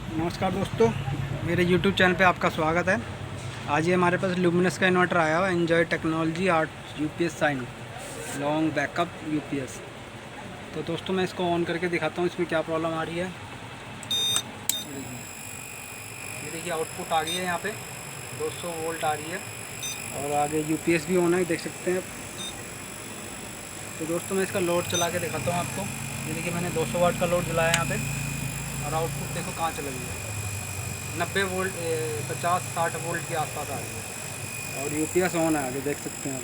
नमस्कार दोस्तों, मेरे YouTube चैनल पे आपका स्वागत है। आज ये हमारे पास ल्यूमिनस का इन्वर्टर आया हुआ है, enjoy technology 8 UPS sine long backup UPS। तो दोस्तों मैं इसको ऑन करके दिखाता हूँ इसमें क्या प्रॉब्लम आ रही है। ये देखिए आउटपुट आ गई है, यहाँ पे 200 वोल्ट आ रही है और आगे UPS भी ऑन है, देख सकते हैं। तो दोस्तों मैं इसका लोड चला के दिखाता हूँ आपको। ये देखिए मैंने 200 वाट का लोड जलाया यहाँ पे और आउटपुट देखो कहाँ चला गया है। 90 वोल्ट 50-60 वोल्ट के आसपास आ रही है और UPS ऑन है, आगे देख सकते हैं आप।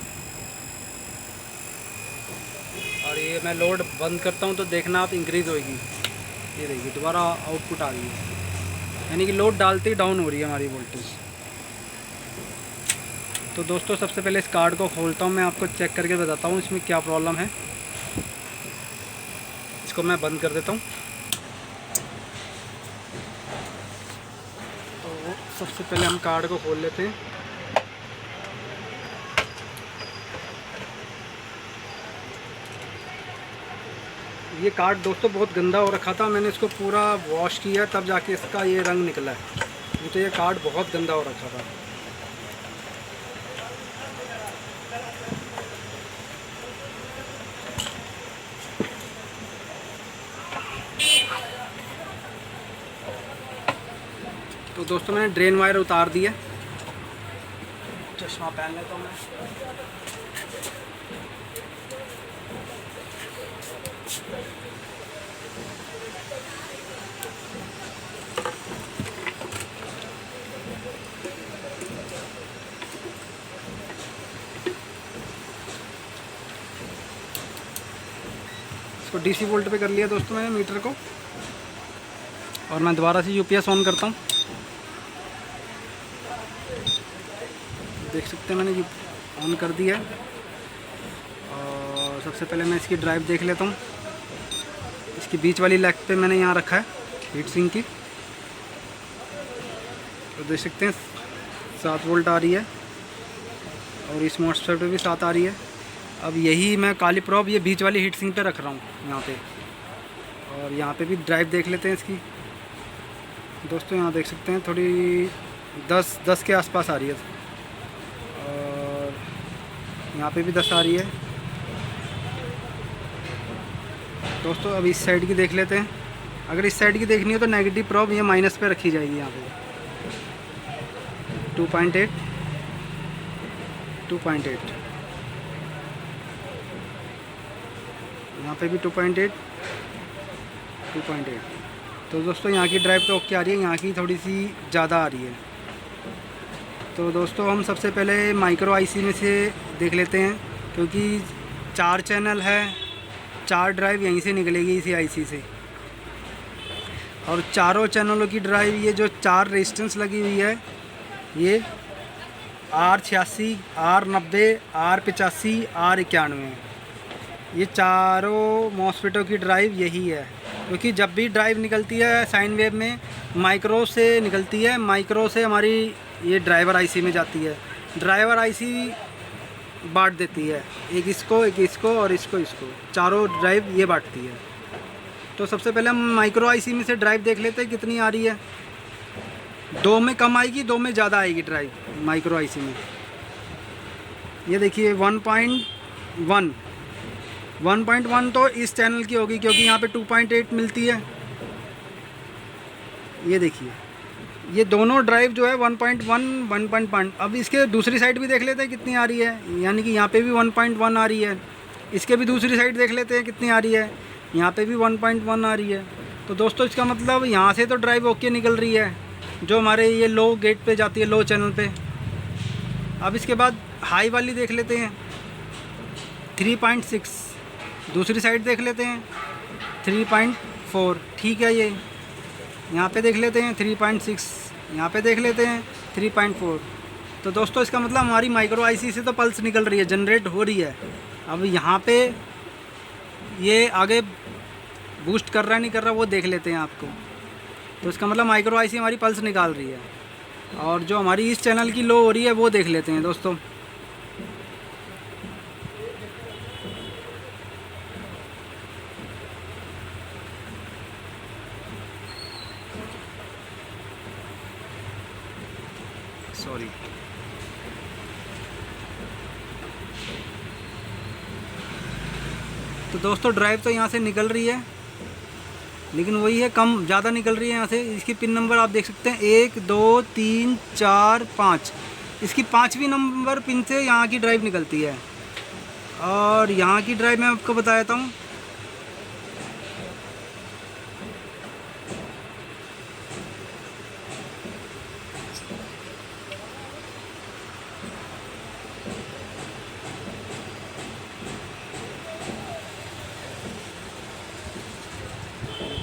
और ये मैं लोड बंद करता हूँ तो देखना आप इंक्रीज़ होगी। ये देखिए दोबारा आउटपुट आ गई है, यानी कि लोड डालते ही डाउन हो रही है हमारी वोल्टेज। तो दोस्तों सबसे पहले इस कार्ड को खोलता हूँ, मैं आपको चेक करके बताता हूँ इसमें क्या प्रॉब्लम है। इसको मैं बंद कर देता हूँ। तो सबसे पहले हम कार्ड को खोल लेते हैं। ये कार्ड दोस्तों बहुत गंदा हो रखा था, मैंने इसको पूरा वॉश किया तब जाके इसका ये रंग निकला है। नहीं तो ये कार्ड बहुत गंदा हो रखा था। तो दोस्तों मैंने ड्रेन वायर उतार दी है। चश्मा पहन लेता हूँ मैं। इसको DC वोल्ट पे कर लिया दोस्तों मैंने मीटर को, और मैं दोबारा से UPS ऑन करता हूँ। देख सकते हैं मैंने ऑन कर दिया है। और सबसे पहले मैं इसकी ड्राइव देख लेता हूँ। इसकी बीच वाली लेग पे मैंने यहाँ रखा है हीट सिंक की। तो देख सकते हैं 7 वोल्ट आ रही है और इस मॉस्फेट पे भी 7 आ रही है। अब यही मैं काली प्रॉब ये बीच वाली हीट सिंक पे रख रहा हूँ यहाँ पे। और यहाँ पे भी ड्राइव देख लेते हैं इसकी। दोस्तों यहाँ देख सकते हैं थोड़ी 10 के आसपास आ रही है और यहाँ पे भी 10 आ रही है। दोस्तों अब इस साइड की देख लेते हैं। अगर इस साइड की देखनी है तो नेगेटिव प्रॉब ये माइनस पे रखी जाएगी। यहाँ पे 2.8 यहाँ पे भी 2.8। तो दोस्तों यहाँ की ड्राइव तो ओके आ रही है, यहाँ की थोड़ी सी ज़्यादा आ रही है। तो दोस्तों हम सबसे पहले माइक्रो IC में से देख लेते हैं, क्योंकि 4 चैनल है, 4 ड्राइव यहीं से निकलेगी इसी IC से। और चारों चैनलों की ड्राइव ये जो 4 रेजिस्टेंस लगी हुई है, ये R86, R90, R85, R91, ये चारों मॉस्फेटों की ड्राइव यही है। क्योंकि जब भी ड्राइव निकलती है साइन वेव में माइक्रो से निकलती है, माइक्रो से हमारी ये ड्राइवर IC में जाती है। ड्राइवर IC बांट देती है, एक इसको और इसको चारों ड्राइव ये बांटती है। तो सबसे पहले हम माइक्रो IC में से ड्राइव देख लेते हैं कितनी आ रही है। 2 में कम आएगी, 2 में ज़्यादा आएगी ड्राइव माइक्रो IC में। ये देखिए 1.1 तो इस चैनल की होगी, क्योंकि यहाँ पे 2.8 मिलती है। ये देखिए ये दोनों ड्राइव जो है 1.1। अब इसके दूसरी साइड भी देख लेते हैं कितनी आ रही है, यानी कि यहाँ पे भी 1.1 आ रही है। इसके भी दूसरी साइड देख लेते हैं कितनी आ रही है, यहाँ पे भी 1.1 आ रही है। तो दोस्तों इसका मतलब यहाँ से तो ड्राइव ओके निकल रही है, जो हमारे ये लो गेट पे जाती है, लो चैनल पे। अब इसके बाद हाई वाली देख लेते हैं 3.6। दूसरी साइड देख लेते हैं 3.4, ठीक है। ये यहाँ पे देख लेते हैं 3.6, यहाँ पे देख लेते हैं 3.4। तो दोस्तों इसका मतलब हमारी माइक्रो IC से तो पल्स निकल रही है, जनरेट हो रही है। अब यहाँ पे ये आगे बूस्ट कर रहा है नहीं कर रहा वो देख लेते हैं आपको। तो इसका मतलब माइक्रो IC हमारी पल्स निकाल रही है। और जो हमारी इस चैनल की लो हो रही है वो देख लेते हैं दोस्तों। सॉरी। तो दोस्तों ड्राइव तो यहाँ से निकल रही है, लेकिन वही है, कम ज़्यादा निकल रही है यहाँ से। इसकी पिन नंबर आप देख सकते हैं 1 2 3 4 5। इसकी 5वीं नंबर पिन से यहाँ की ड्राइव निकलती है। और यहाँ की ड्राइव मैं आपको बता देता हूँ।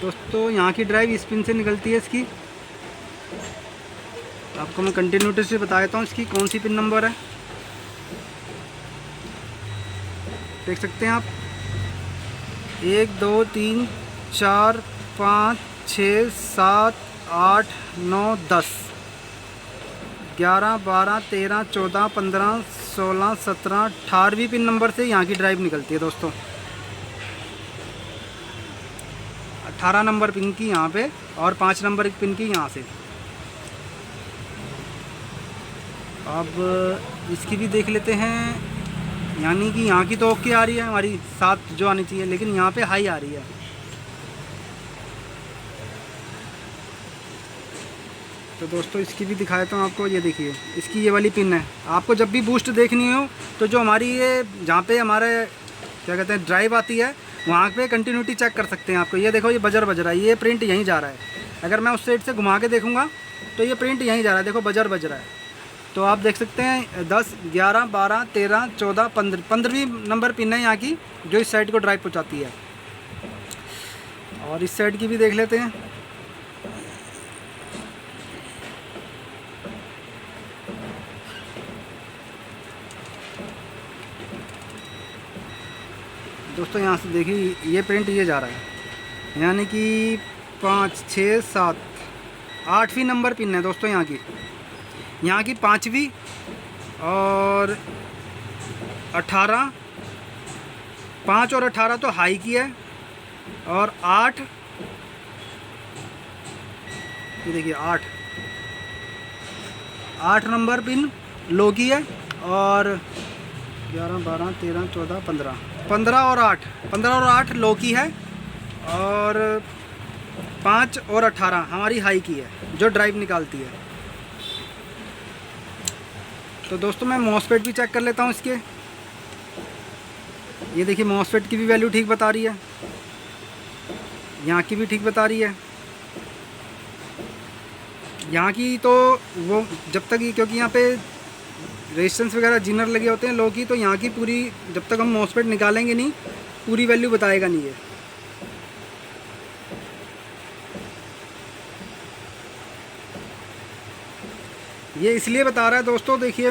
दोस्तों यहाँ की ड्राइव इस पिन से निकलती है। इसकी आपको मैं कंटिन्यूटी से बता देता हूँ इसकी कौन सी पिन नंबर है। देख सकते हैं आप 1 2 3 4 5 6 7 8 9 10 11 12 13 14 15 16 17 18वीं पिन नंबर से यहाँ की ड्राइव निकलती है दोस्तों। 18 नंबर पिन की यहाँ पे और 5 नंबर पिन की यहाँ से। अब इसकी भी देख लेते हैं। यानी कि यहाँ की तो ओके आ रही है हमारी 7 जो आनी चाहिए, लेकिन यहाँ पे हाई आ रही है। तो दोस्तों इसकी भी दिखा देता हूँ आपको। ये देखिए इसकी ये वाली पिन है। आपको जब भी बूस्ट देखनी हो तो जो हमारी ये जहाँ पे हमारे क्या कहते हैं ड्राइव आती है, वहाँ पे कंटिन्यूटी चेक कर सकते हैं। आपको ये देखो, ये बजर बज रहा है, ये प्रिंट यहीं जा रहा है। अगर मैं उस साइड से घुमा के देखूँगा तो ये प्रिंट यहीं जा रहा है, देखो बजर बज रहा है। तो आप देख सकते हैं 10 11 12 13 14 15, 15वीं नंबर पिन है यहाँ की, जो इस साइड को ड्राइव पहुँचाती है। और इस साइड की भी देख लेते हैं। दोस्तों यहाँ से देखिए ये प्रिंट ये जा रहा है, यानी कि 5 6 7 8वीं नंबर पिन है दोस्तों यहाँ की। यहाँ की 5वीं और 18, 5 और 18 तो हाई की है, और 8 ये देखिए 8 नंबर पिन लो की है, और 11 12 13 14 15 और 8 लो की है, और 5 और 18 हमारी हाई की है जो ड्राइव निकालती है। तो दोस्तों मैं मॉसफेट भी चेक कर लेता हूँ इसके। ये देखिए मॉसफेट की भी वैल्यू ठीक बता रही है, यहाँ की भी ठीक बता रही है। यहाँ की तो वो जब तक क्योंकि यहाँ पे रेजिस्टेंस वगैरह जिनर लगे होते हैं लो की, तो यहाँ की पूरी जब तक हम मॉसफेट निकालेंगे नहीं, पूरी वैल्यू बताएगा नहीं है। ये इसलिए बता रहा है दोस्तों, देखिए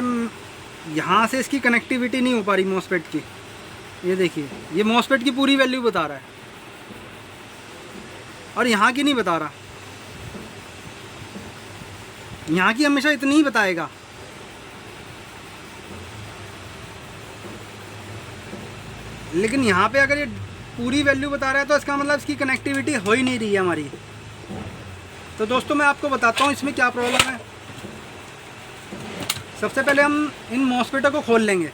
यहाँ से इसकी कनेक्टिविटी नहीं हो पा रही मॉसफेट की। ये देखिए ये मॉसफेट की पूरी वैल्यू बता रहा है और यहाँ की नहीं बता रहा। यहाँ की हमेशा इतनी ही बताएगा। लेकिन यहाँ पे अगर ये पूरी वैल्यू बता रहा है तो इसका मतलब इसकी कनेक्टिविटी हो ही नहीं रही है हमारी। तो दोस्तों मैं आपको बताता हूँ इसमें क्या प्रॉब्लम है। सबसे पहले हम इन मॉसफेटों को खोल लेंगे।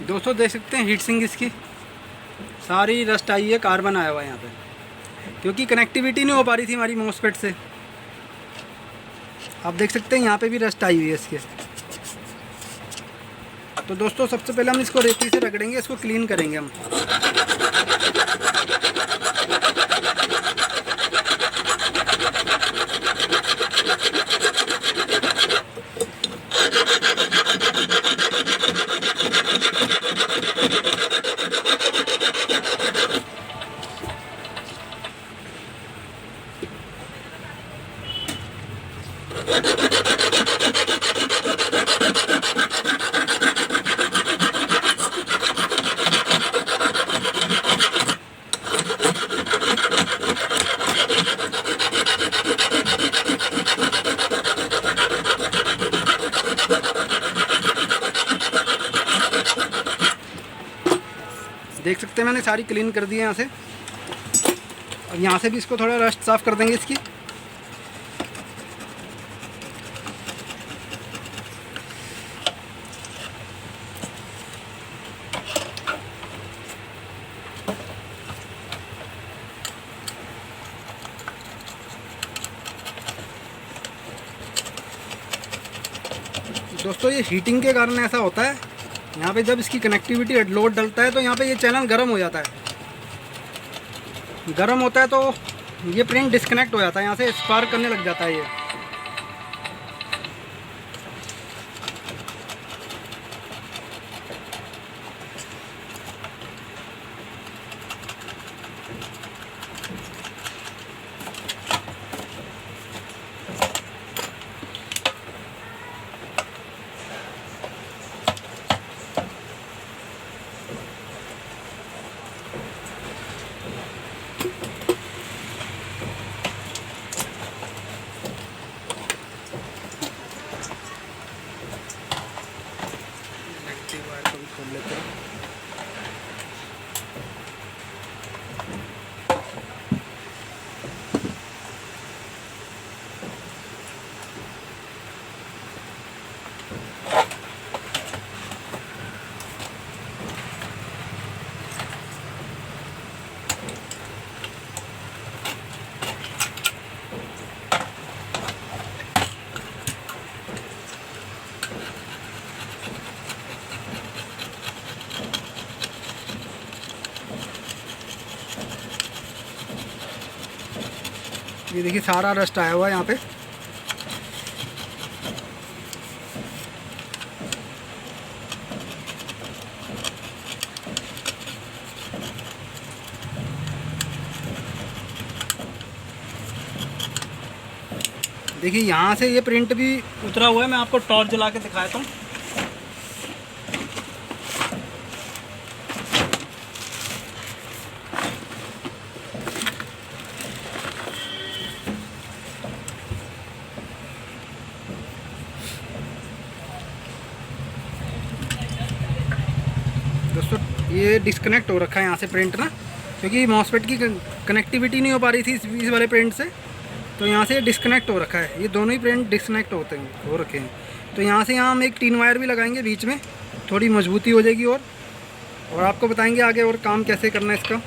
दोस्तों देख सकते हैं हीट सिंक इसकी सारी रस्ट आई है, कार्बन आया हुआ है यहाँ पे, क्योंकि कनेक्टिविटी नहीं हो पा रही थी हमारी मॉसफेट से। आप देख सकते हैं यहाँ पे भी रस्ट आई हुई है इसके। तो दोस्तों सबसे पहले हम इसको रेती से रगड़ेंगे, इसको क्लीन करेंगे हम। देख सकते हैं मैंने सारी क्लीन कर दी है यहाँ से। अब यहाँ से भी इसको थोड़ा रस्ट साफ़ कर देंगे इसकी। दोस्तों ये हीटिंग के कारण ऐसा होता है, यहाँ पे जब इसकी कनेक्टिविटी लोड डलता है तो यहाँ पे ये चैनल गर्म हो जाता है। गर्म होता है तो ये प्रिंट डिस्कनेक्ट हो जाता है, यहाँ से स्पार्क करने लग जाता है ये। खोल लेते हैं। ये देखिए सारा रस्ट आया हुआ है यहाँ पे। देखिए यहाँ से ये प्रिंट भी उतरा हुआ है, मैं आपको टॉर्च जला के दिखाता हूँ। दोस्तों ये डिस्कनेक्ट हो रखा है यहाँ से प्रिंट ना, क्योंकि मॉसफेट की कनेक्टिविटी नहीं हो पा रही थी इस वाले प्रिंट से, तो यहाँ से डिस्कनेक्ट हो रखा है। ये दोनों ही प्रिंट डिस्कनेक्ट हो रखे हैं। तो यहाँ से हम एक 3 वायर भी लगाएंगे बीच में, थोड़ी मजबूती हो जाएगी और आपको बताएंगे आगे और काम कैसे करना है इसका।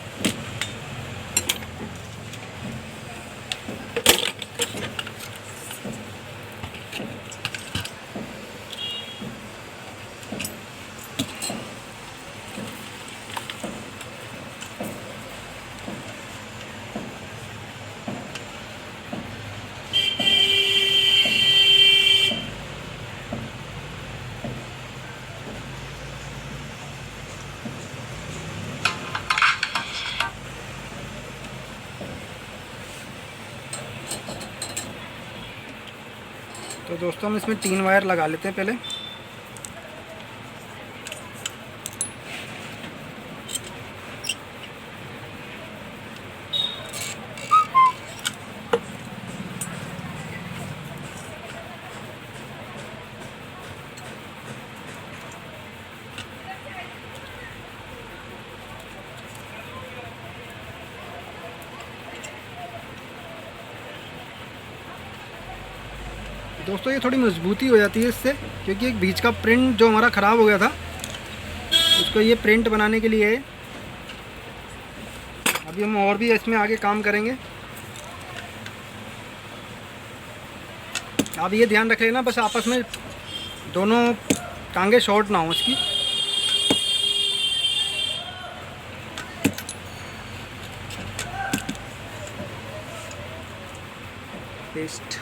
तो दोस्तों हम इसमें 3 वायर लगा लेते हैं पहले। दोस्तों ये थोड़ी मजबूती हो जाती है इससे, क्योंकि एक बीच का प्रिंट जो हमारा ख़राब हो गया था उसको ये प्रिंट बनाने के लिए है। अभी हम और भी इसमें आगे काम करेंगे। आप ये ध्यान रख लेना बस आपस में दोनों टांगे शॉर्ट ना हो इसकी। पेस्ट।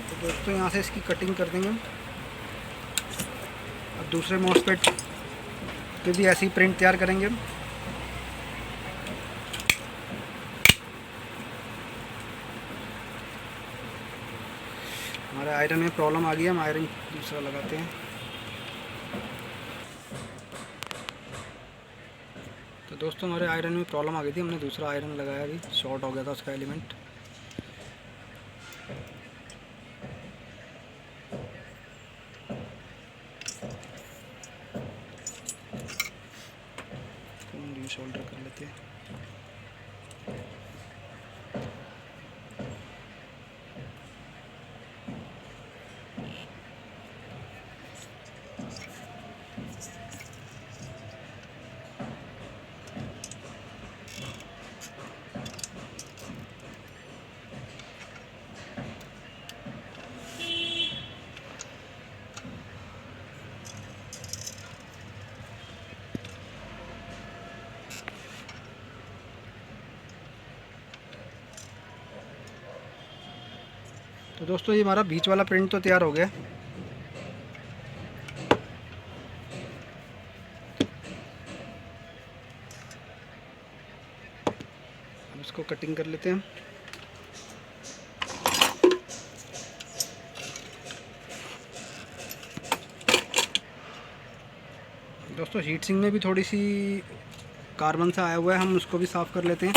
तो दोस्तों यहाँ से इसकी कटिंग कर देंगे हम। अब दूसरे मॉसफेट पे भी ऐसी प्रिंट तैयार करेंगे हम। हमारे आयरन में प्रॉब्लम आ गई है, हम आयरन दूसरा लगाते हैं। तो दोस्तों हमारे आयरन में प्रॉब्लम आ गई थी, हमने दूसरा आयरन लगाया, अभी शॉर्ट हो गया था उसका एलिमेंट। शोल्डर कर लेते हैं। तो दोस्तों ये हमारा बीच वाला प्रिंट तो तैयार हो गया। अब इसको कटिंग कर लेते हैं। दोस्तों हीट सिंक में भी थोड़ी सी कार्बन सा आया हुआ है, हम उसको भी साफ़ कर लेते हैं।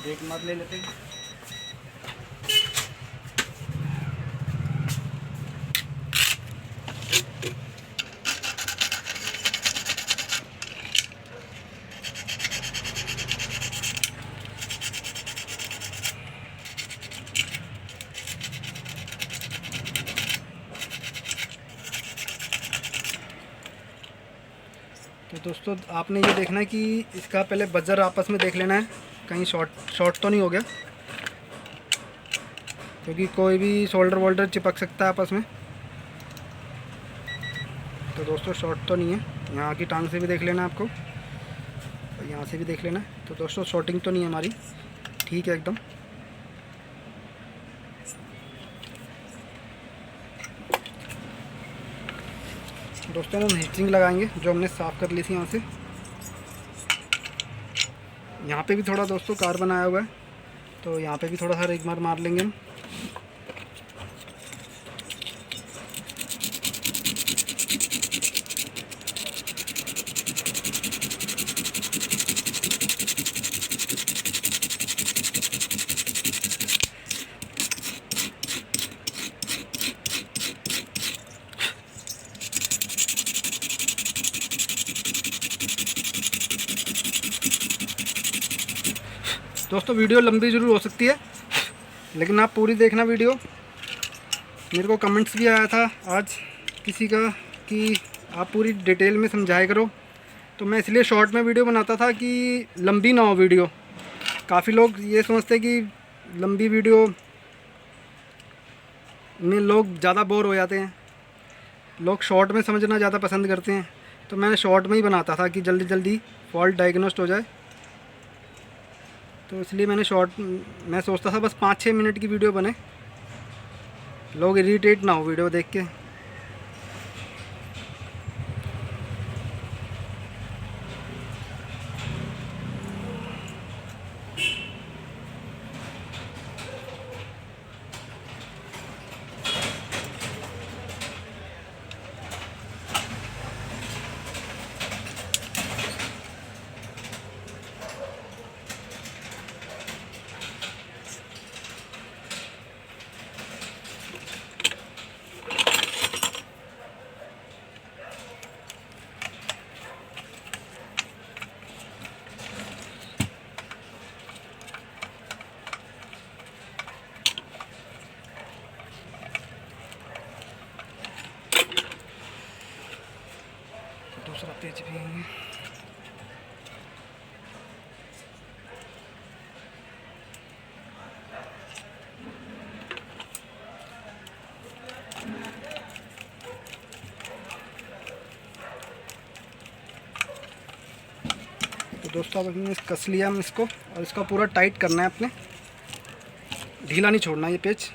ब्रेक मार ले लेते हैं। तो दोस्तों आपने ये देखना है कि इसका पहले बजर आपस में देख लेना है कहीं शॉर्ट तो नहीं हो गया, क्योंकि कोई भी शोल्डर वोल्डर चिपक सकता है आपस में। तो दोस्तों शॉर्ट तो नहीं है, यहाँ की टांग से भी देख लेना है आपको, और यहाँ से भी देख लेना है। तो दोस्तों शॉर्टिंग तो नहीं है हमारी, ठीक है एकदम। दोस्तों हम हीटिंग लगाएंगे जो हमने साफ़ कर ली थी यहाँ से। यहाँ पे भी थोड़ा दोस्तों कार्बन आया हुआ है, तो यहाँ पे भी थोड़ा सा एक बार मार लेंगे हम। दोस्तों वीडियो लंबी ज़रूर हो सकती है, लेकिन आप पूरी देखना वीडियो। मेरे को कमेंट्स भी आया था आज किसी का कि आप पूरी डिटेल में समझाया करो, तो मैं इसलिए शॉर्ट में वीडियो बनाता था कि लंबी ना हो वीडियो। काफ़ी लोग ये सोचते हैं कि लंबी वीडियो में लोग ज़्यादा बोर हो जाते हैं, लोग शॉर्ट में समझना ज़्यादा पसंद करते हैं। तो मैंने शॉर्ट में ही बनाता था कि जल्दी जल्दी फॉल्ट डायग्नोस्ट हो जाए, तो इसलिए मैंने मैं सोचता था बस 5-6 मिनट की वीडियो बने, लोग इरिटेट ना हो वीडियो देख के। दूसरा पेज भी दोस्तों अब हमने कस लिया हम इसको, और इसका पूरा टाइट करना है अपने, ढीला नहीं छोड़ना ये पेच।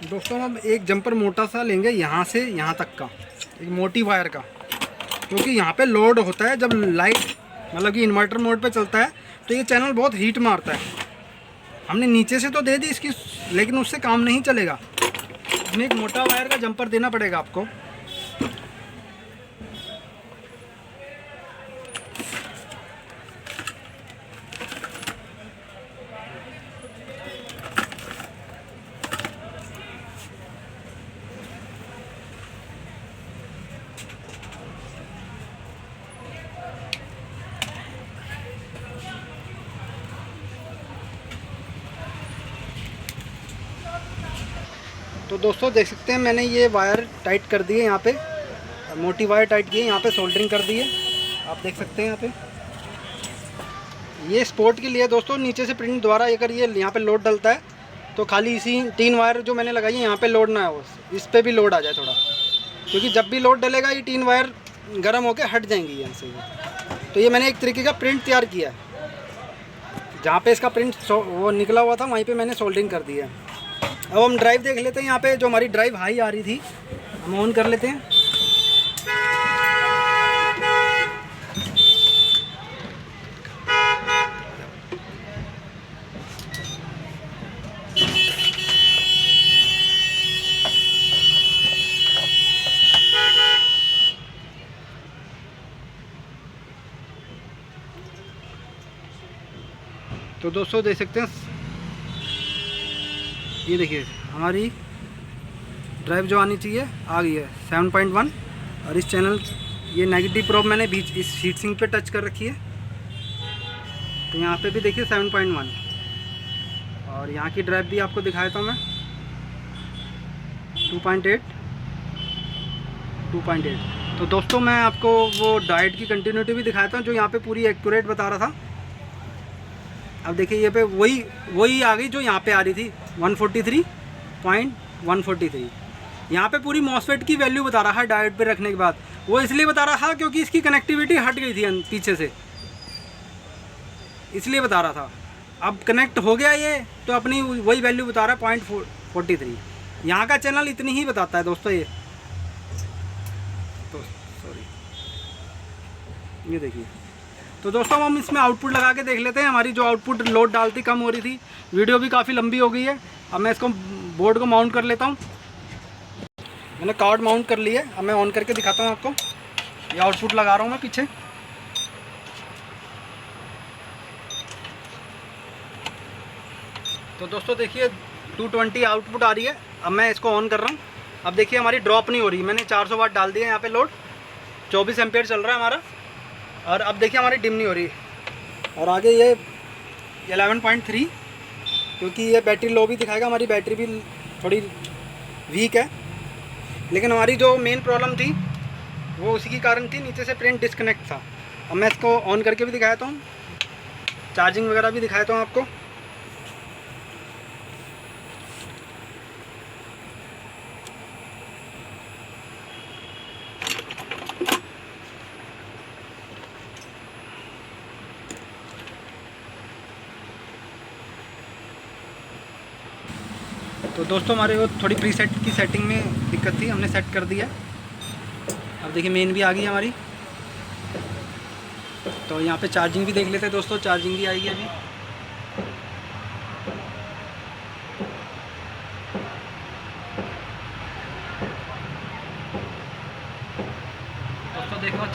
दोस्तों अब एक जंपर मोटा सा लेंगे यहाँ से यहाँ तक का, एक मोटी वायर का, क्योंकि यहाँ पे लोड होता है जब लाइट मतलब कि इन्वर्टर मोड पे चलता है तो ये चैनल बहुत हीट मारता है। हमने नीचे से तो दे दी इसकी, लेकिन उससे काम नहीं चलेगा, इसमें एक मोटा वायर का जंपर देना पड़ेगा आपको। तो दोस्तों देख सकते हैं मैंने ये वायर टाइट कर दी है, यहाँ पे मोटी वायर टाइट की है, यहाँ पे सोल्डरिंग कर दी है, आप देख सकते हैं यहाँ पे। ये स्पोर्ट के लिए दोस्तों, नीचे से प्रिंट द्वारा अगर ये यहाँ पे लोड डलता है तो खाली इसी 3 वायर जो मैंने लगाई है यहाँ पे लोड ना हो, इस पर भी लोड आ जाए थोड़ा, क्योंकि जब भी लोड डलेगा ये 3 वायर गर्म होकर हट जाएंगी यहाँ से। तो ये मैंने एक तरीके का प्रिंट तैयार किया है, जहाँ पे इसका प्रिंट वो निकला हुआ था वहीं पे मैंने सोल्डरिंग कर दी है। अब हम ड्राइव देख लेते हैं, यहाँ पे जो हमारी ड्राइव हाई आ रही थी हम ऑन कर लेते हैं। तो दोस्तों देख सकते हैं, ये देखिए हमारी ड्राइव जो आनी चाहिए आ गई है 7.1, और इस चैनल ये नेगेटिव प्रोब मैंने बीच इस हीट सिंक पे टच कर रखी है, तो यहाँ पे भी देखिए 7.1, और यहाँ की ड्राइव भी आपको दिखाया था मैं 2.8। तो दोस्तों मैं आपको वो डाइट की कंटिन्यूटी भी दिखाया था जो यहाँ पे पूरी एक्यूरेट बता रहा था। अब देखिए ये पे वही आ गई जो यहाँ पे आ रही थी 143.143। यहाँ पे पूरी मॉसफेट की वैल्यू बता रहा है डायोड पे रखने के बाद। वो इसलिए बता रहा था क्योंकि इसकी कनेक्टिविटी हट गई थी पीछे से, इसलिए बता रहा था। अब कनेक्ट हो गया ये, तो अपनी वही वैल्यू बता रहा है 0.43। यहाँ का चैनल इतनी ही बताता है दोस्तों ये। तो सॉरी, ये देखिए। तो दोस्तों हम इसमें आउटपुट लगा के देख लेते हैं। हमारी जो आउटपुट लोड डालती कम हो रही थी, वीडियो भी काफ़ी लंबी हो गई है। अब मैं इसको बोर्ड को माउंट कर लेता हूँ। मैंने कार्ड माउंट कर लिया है, अब मैं ऑन करके दिखाता हूँ आपको। ये आउटपुट लगा रहा हूँ मैं पीछे। तो दोस्तों देखिए 220 आउटपुट आ रही है। अब मैं इसको ऑन कर रहा हूँ। अब देखिए हमारी ड्रॉप नहीं हो रही। मैंने 400 वाट डाल दिया है यहाँ पे लोड, 24 एम्पेयर चल रहा है हमारा। और अब देखिए हमारी डिम नहीं हो रही। और आगे ये 11.3, क्योंकि ये बैटरी लो भी दिखाएगा। हमारी बैटरी भी थोड़ी वीक है, लेकिन हमारी जो मेन प्रॉब्लम थी वो उसी की कारण थी, नीचे से प्रिंट डिस्कनेक्ट था। अब मैं इसको ऑन करके भी दिखाता हूँ, चार्जिंग वगैरह भी दिखाता हूँ आपको। तो दोस्तों हमारे वो थोड़ी प्रीसेट की सेटिंग में दिक्कत थी, हमने सेट कर दिया। अब देखिए मेन भी आ गई हमारी। तो यहाँ पे चार्जिंग भी देख लेते हैं दोस्तों, चार्जिंग भी आएगी अभी।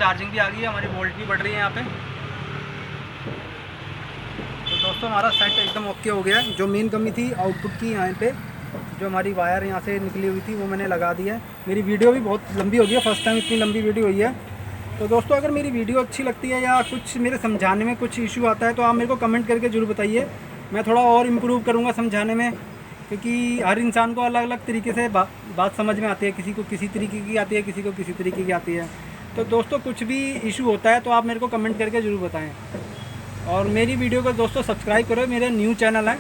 चार्जिंग भी आ गई है, हमारी वोल्ट भी बढ़ रही है यहाँ पे। तो दोस्तों हमारा सेट एकदम ओके हो गया है। जो मेन कमी थी आउटपुट की, यहाँ पे जो हमारी वायर यहाँ से निकली हुई थी वो मैंने लगा दी है। मेरी वीडियो भी बहुत लंबी हो गई है, फर्स्ट टाइम इतनी लंबी वीडियो हुई है। तो दोस्तों अगर मेरी वीडियो अच्छी लगती है या कुछ मेरे समझाने में कुछ इशू आता है तो आप मेरे को कमेंट करके ज़रूर बताइए, मैं थोड़ा और इम्प्रूव करूँगा समझाने में। क्योंकि हर इंसान को अलग अलग तरीके से बात समझ में आती है, किसी को किसी तरीके की आती है, किसी को किसी तरीके की आती है। तो दोस्तों कुछ भी इशू होता है तो आप मेरे को कमेंट करके ज़रूर बताएं। और मेरी वीडियो को दोस्तों सब्सक्राइब करो, मेरा न्यू चैनल है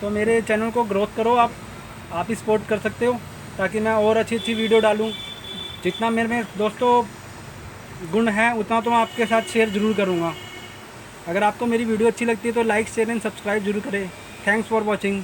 तो मेरे चैनल को ग्रोथ करो, आप ही सपोर्ट कर सकते हो ताकि मैं और अच्छी अच्छी वीडियो डालूँ। जितना मेरे में दोस्तों गुण है उतना तो मैं आपके साथ शेयर ज़रूर करूँगा। अगर आपको मेरी वीडियो अच्छी लगती है तो लाइक शेयर एंड सब्सक्राइब जरूर करें। Thanks for watching.